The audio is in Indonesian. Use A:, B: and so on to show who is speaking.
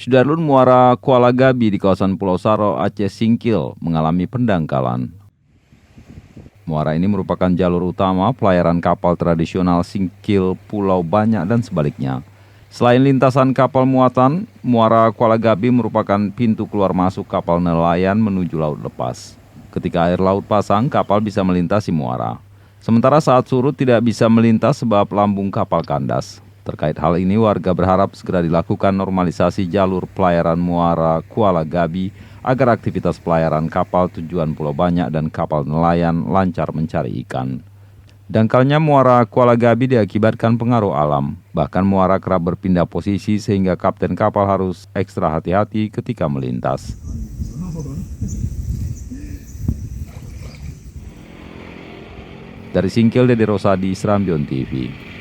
A: Sudarlun Muara Kuala Gabi di kawasan Pulau Saro, Aceh Singkil mengalami pendangkalan. Muara ini merupakan jalur utama pelayaran kapal tradisional Singkil, Pulau Banyak dan sebaliknya. Selain lintasan kapal muatan, Muara Kuala Gabi merupakan pintu keluar masuk kapal nelayan menuju laut lepas. Ketika air laut pasang, kapal bisa melintasi muara. Sementara saat surut tidak bisa melintas sebab lambung kapal kandas. Terkait hal ini, warga berharap segera dilakukan normalisasi jalur pelayaran Muara Kuala Gabi agar aktivitas pelayaran kapal tujuan Pulau Banyak dan kapal nelayan lancar mencari ikan. Dangkalnya Muara Kuala Gabi diakibatkan pengaruh alam. Bahkan muara kerap berpindah posisi sehingga kapten kapal harus ekstra hati-hati ketika melintas. Dari Singkil, Dede Rosadi, Serambion TV.